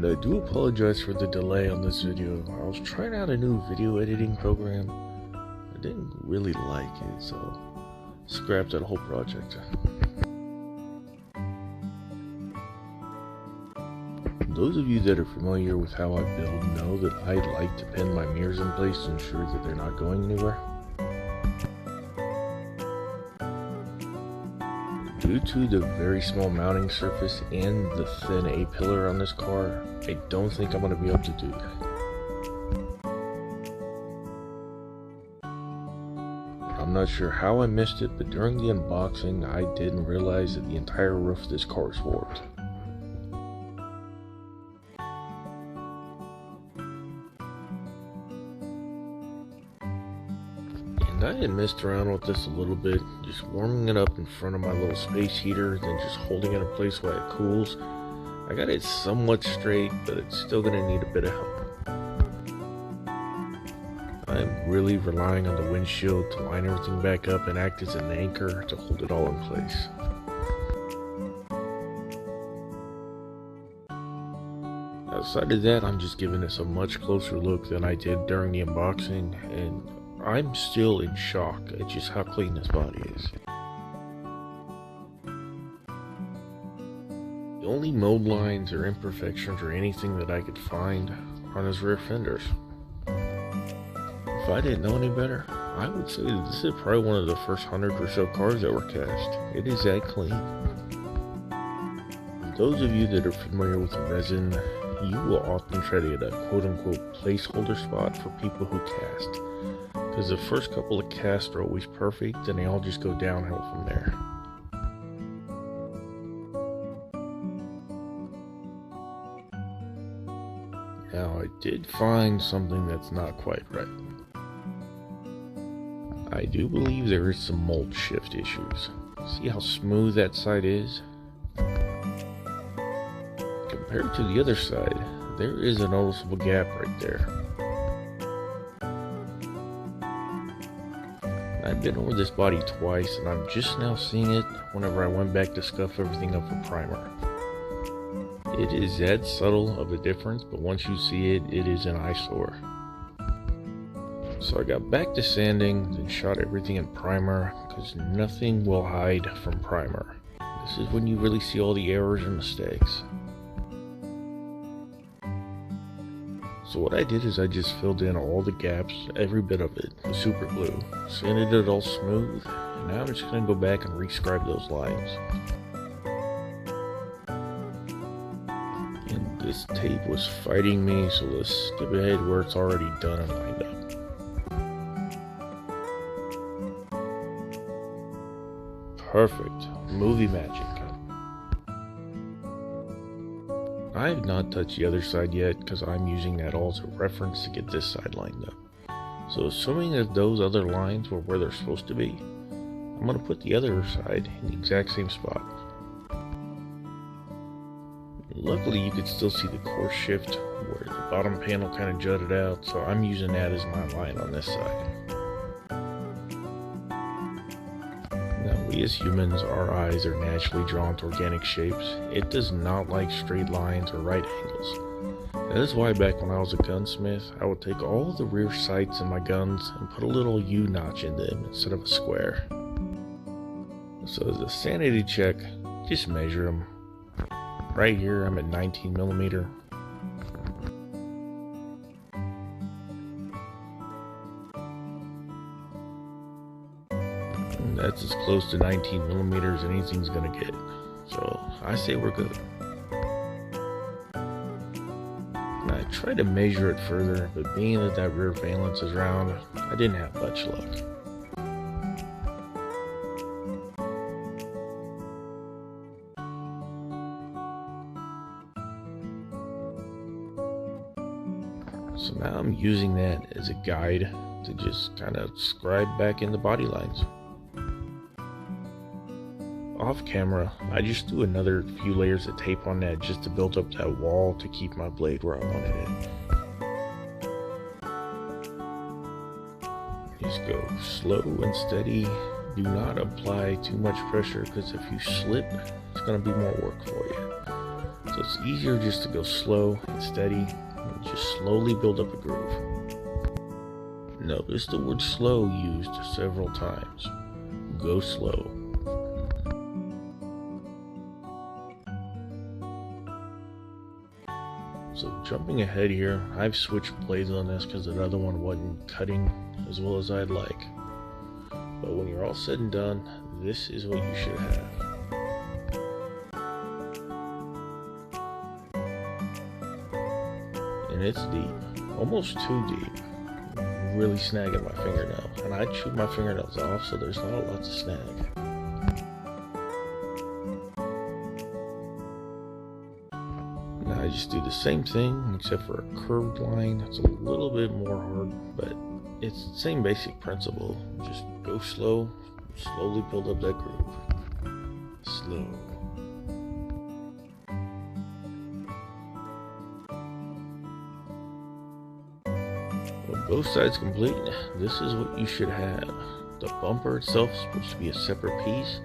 And I do apologize for the delay on this video. I was trying out a new video editing program. I didn't really like it, so scrapped that whole project. Those of you that are familiar with how I build know that I like to pin my mirrors in place to ensure that they're not going anywhere. Due to the very small mounting surface and the thin A-pillar on this car, I don't think I'm going to be able to do that. I'm not sure how I missed it, but during the unboxing I didn't realize that the entire roof of this car is warped. I had messed around with this a little bit, just warming it up in front of my little space heater, then just holding it in place while it cools. I got it somewhat straight, but it's still going to need a bit of help. I'm really relying on the windshield to line everything back up and act as an anchor to hold it all in place. Outside of that, I'm just giving this a much closer look than I did during the unboxing, and I'm still in shock at just how clean this body is. The only mold lines or imperfections or anything that I could find on his rear fenders. If I didn't know any better, I would say that this is probably one of the first 100 or so cars that were cast. It is that clean. For those of you that are familiar with resin, you will often try to get a quote-unquote placeholder spot for people who cast. Because the first couple of casts are always perfect, and they all just go downhill from there. Now, I did find something that's not quite right. I do believe there is some mold shift issues. See how smooth that side is? Compared to the other side, there is a noticeable gap right there. I've been over this body twice, and I'm just now seeing it whenever I went back to scuff everything up for primer. It is that subtle of a difference, but once you see it, it is an eyesore. So I got back to sanding, then shot everything in primer, because nothing will hide from primer. This is when you really see all the errors and mistakes. So what I did is I just filled in all the gaps, every bit of it, with super glue, sanded it all smooth, and now I'm just going to go back and re-scribe those lines. And this tape was fighting me, so let's skip ahead where it's already done and lined up. Perfect. Movie magic. I have not touched the other side yet because I'm using that all as a reference to get this side lined up. So assuming that those other lines were where they're supposed to be, I'm going to put the other side in the exact same spot. Luckily you could still see the course shift where the bottom panel kind of jutted out, so I'm using that as my line on this side. Now, we as humans, our eyes are naturally drawn to organic shapes. It does not like straight lines or right angles. That is why back when I was a gunsmith, I would take all the rear sights in my guns and put a little U-notch in them instead of a square. So as a sanity check, just measure them. Right here I'm at 19mm. That's as close to 19mm as anything's gonna get. So I say we're good. And I tried to measure it further, but being that that rear valence is round, I didn't have much luck. So now I'm using that as a guide to just kind of scribe back in the body lines. Off camera, I just threw another few layers of tape on that just to build up that wall to keep my blade where I wanted it. Just go slow and steady. Do not apply too much pressure, because if you slip, it's going to be more work for you. So it's easier just to go slow and steady and just slowly build up a groove. Notice the word slow used several times. Go slow. So jumping ahead here, I've switched blades on this because the other one wasn't cutting as well as I'd like. But when you're all said and done, this is what you should have. And it's deep, almost too deep. Really snagging my fingernail, and I chewed my fingernails off, so there's not a lot to snag. Now I just do the same thing except for a curved line. It's a little bit more hard, but it's the same basic principle. Just go slow, slowly build up that groove. Slow. With both sides complete, this is what you should have. The bumper itself is supposed to be a separate piece,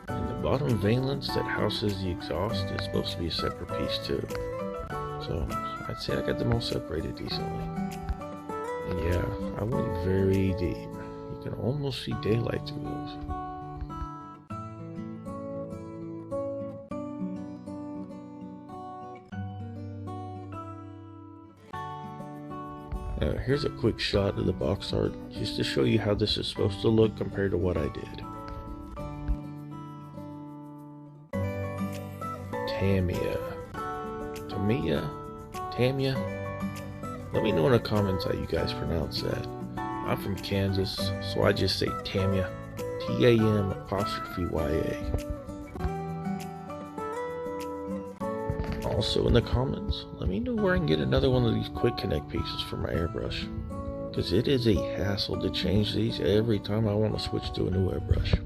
and the bottom valence that houses the exhaust is supposed to be a separate piece too. So I'd say I got them all separated decently. And yeah, I went very deep. You can almost see daylight through those. Now, here's a quick shot of the box art just to show you how this is supposed to look compared to what I did. Tamiya. Let me know in the comments how you guys pronounce that. I'm from Kansas, so I just say Tamiya. T-A-M-Y-A. Also in the comments, let me know where I can get another one of these quick connect pieces for my airbrush, because it is a hassle to change these every time I want to switch to a new airbrush.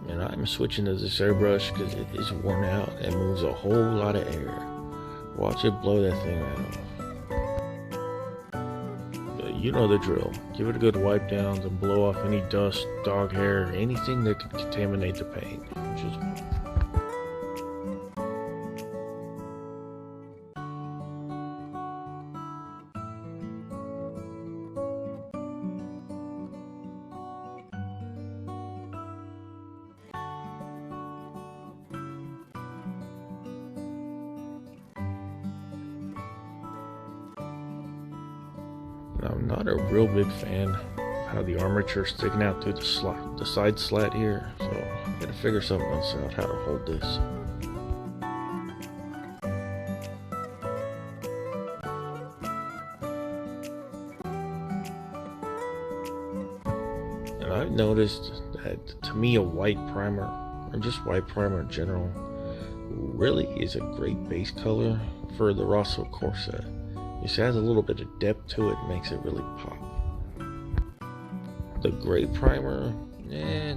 And I'm switching to this airbrush because it is worn out and moves a whole lot of air. Watch it blow that thing right off. You know the drill. Give it a good wipe down, then blow off any dust, dog hair, anything that could contaminate the paint. I'm not a real big fan of how the armature is sticking out through the side slat here, so I gotta figure something else out how to hold this. And I've noticed that the Tamiya white primer, or just white primer in general, really is a great base color for the Rosso Corsa. It just adds a little bit of depth to it and makes it really pop. The gray primer,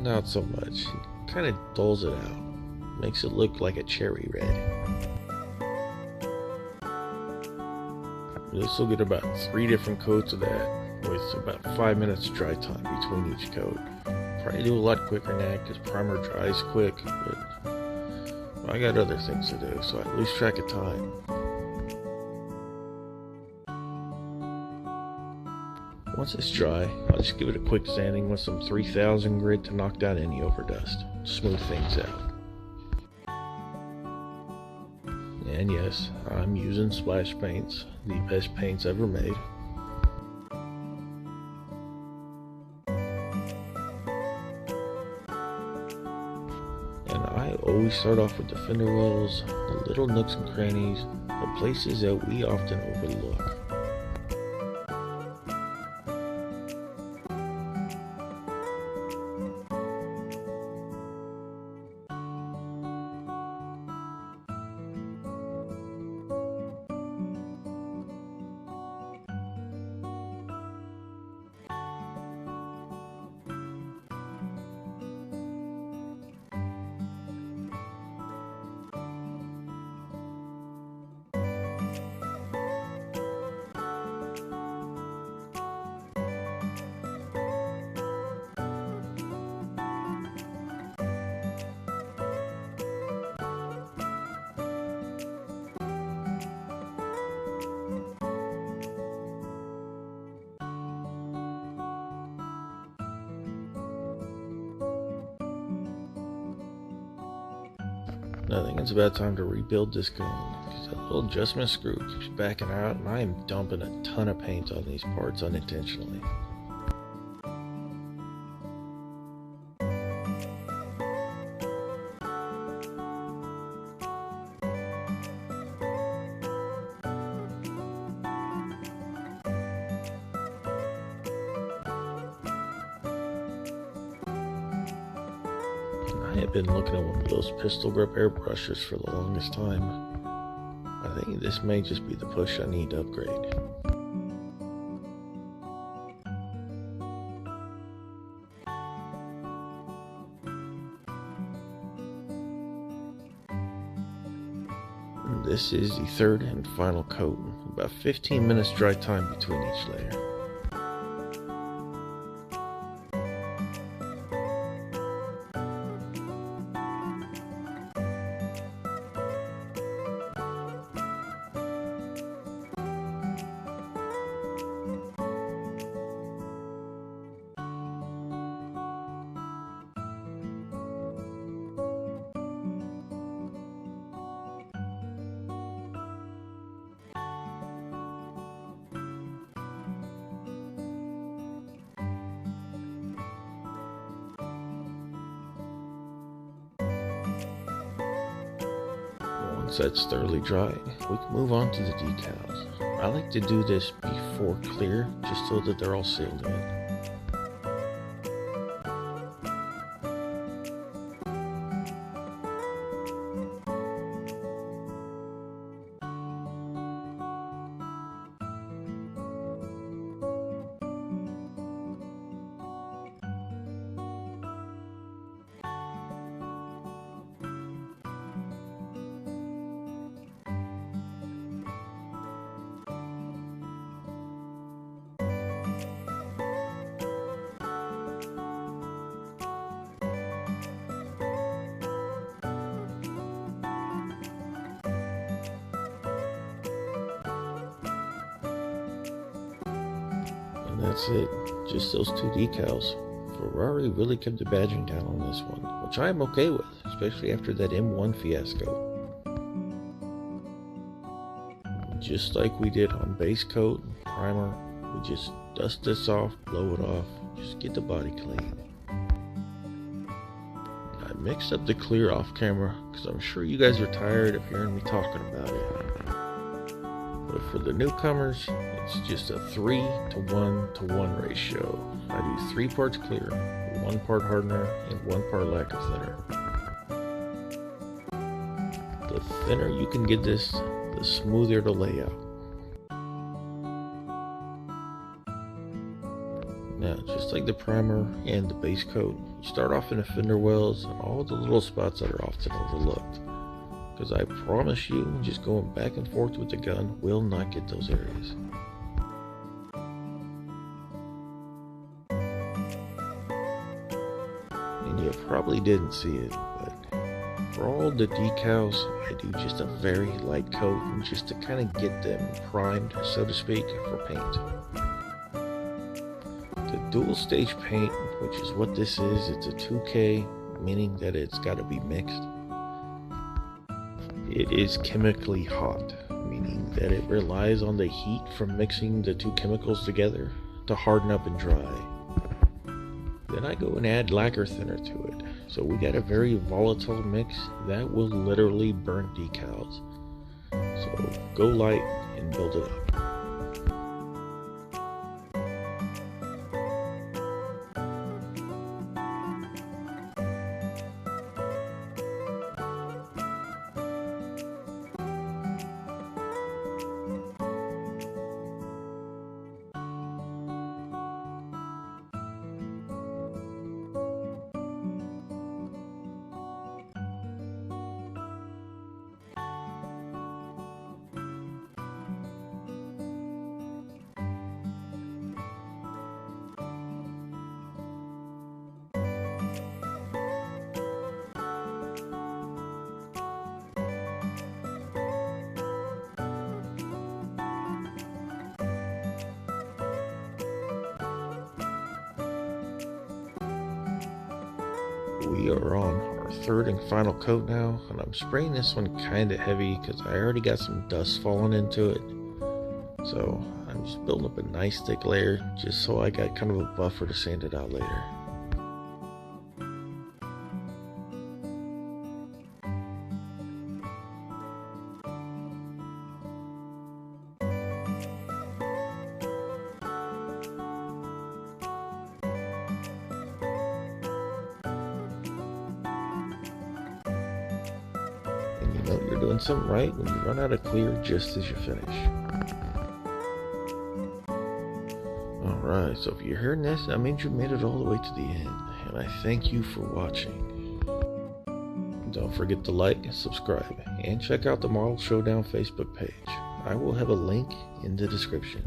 not so much. It kind of dulls it out. Makes it look like a cherry red. This will get about 3 different coats of that with about 5 minutes dry time between each coat. Probably do a lot quicker than that because primer dries quick, but I got other things to do, so I lose track of time. Once it's dry, I'll just give it a quick sanding with some 3000 grit to knock down any overdust, smooth things out. And yes, I'm using splash paints, the best paints ever made. And I always start off with the fender wells, the little nooks and crannies, the places that we often overlook. I think it's about time to rebuild this gun, because that little adjustment screw keeps backing out and I am dumping a ton of paint on these parts unintentionally. I have been looking at one of those pistol grip airbrushes for the longest time. I think this may just be the push I need to upgrade. This is the third and final coat. About 15 minutes dry time between each layer. Once that's thoroughly dry, we can move on to the decals. I like to do this before clear, just so that they're all sealed in. And that's it, just those two decals. Ferrari really kept the badging down on this one, which I am okay with, especially after that M1 fiasco. Just like we did on base coat and primer, we just dust this off, blow it off, just get the body clean. I mixed up the clear off camera because I'm sure you guys are tired of hearing me talking about it. But for the newcomers, it's just a 3:1:1 ratio. I do 3 parts clear, 1 part hardener, and 1 part lacquer thinner. The thinner you can get this, the smoother the layout. Now, just like the primer and the base coat, you start off in the fender wells and all the little spots that are often overlooked. Because I promise you, just going back and forth with the gun will not get those areas. And you probably didn't see it, but for all the decals, I do just a very light coat just to kind of get them primed, so to speak, for paint. The dual stage paint, which is what this is, it's a 2K, meaning that it's got to be mixed. It is chemically hot, meaning that it relies on the heat from mixing the two chemicals together to harden up and dry. Then I go and add lacquer thinner to it. So we got a very volatile mix that will literally burn decals. So go light and build it up. We are on our third and final coat now, and I'm spraying this one kinda heavy because I already got some dust falling into it. So I'm just building up a nice thick layer just so I got kind of a buffer to sand it out later. And you know you're doing something right when you run out of clear just as you finish. Alright, so if you're hearing this, that means you made it all the way to the end, and I thank you for watching. Don't forget to like, subscribe, and check out the Model Showdown Facebook page. I will have a link in the description.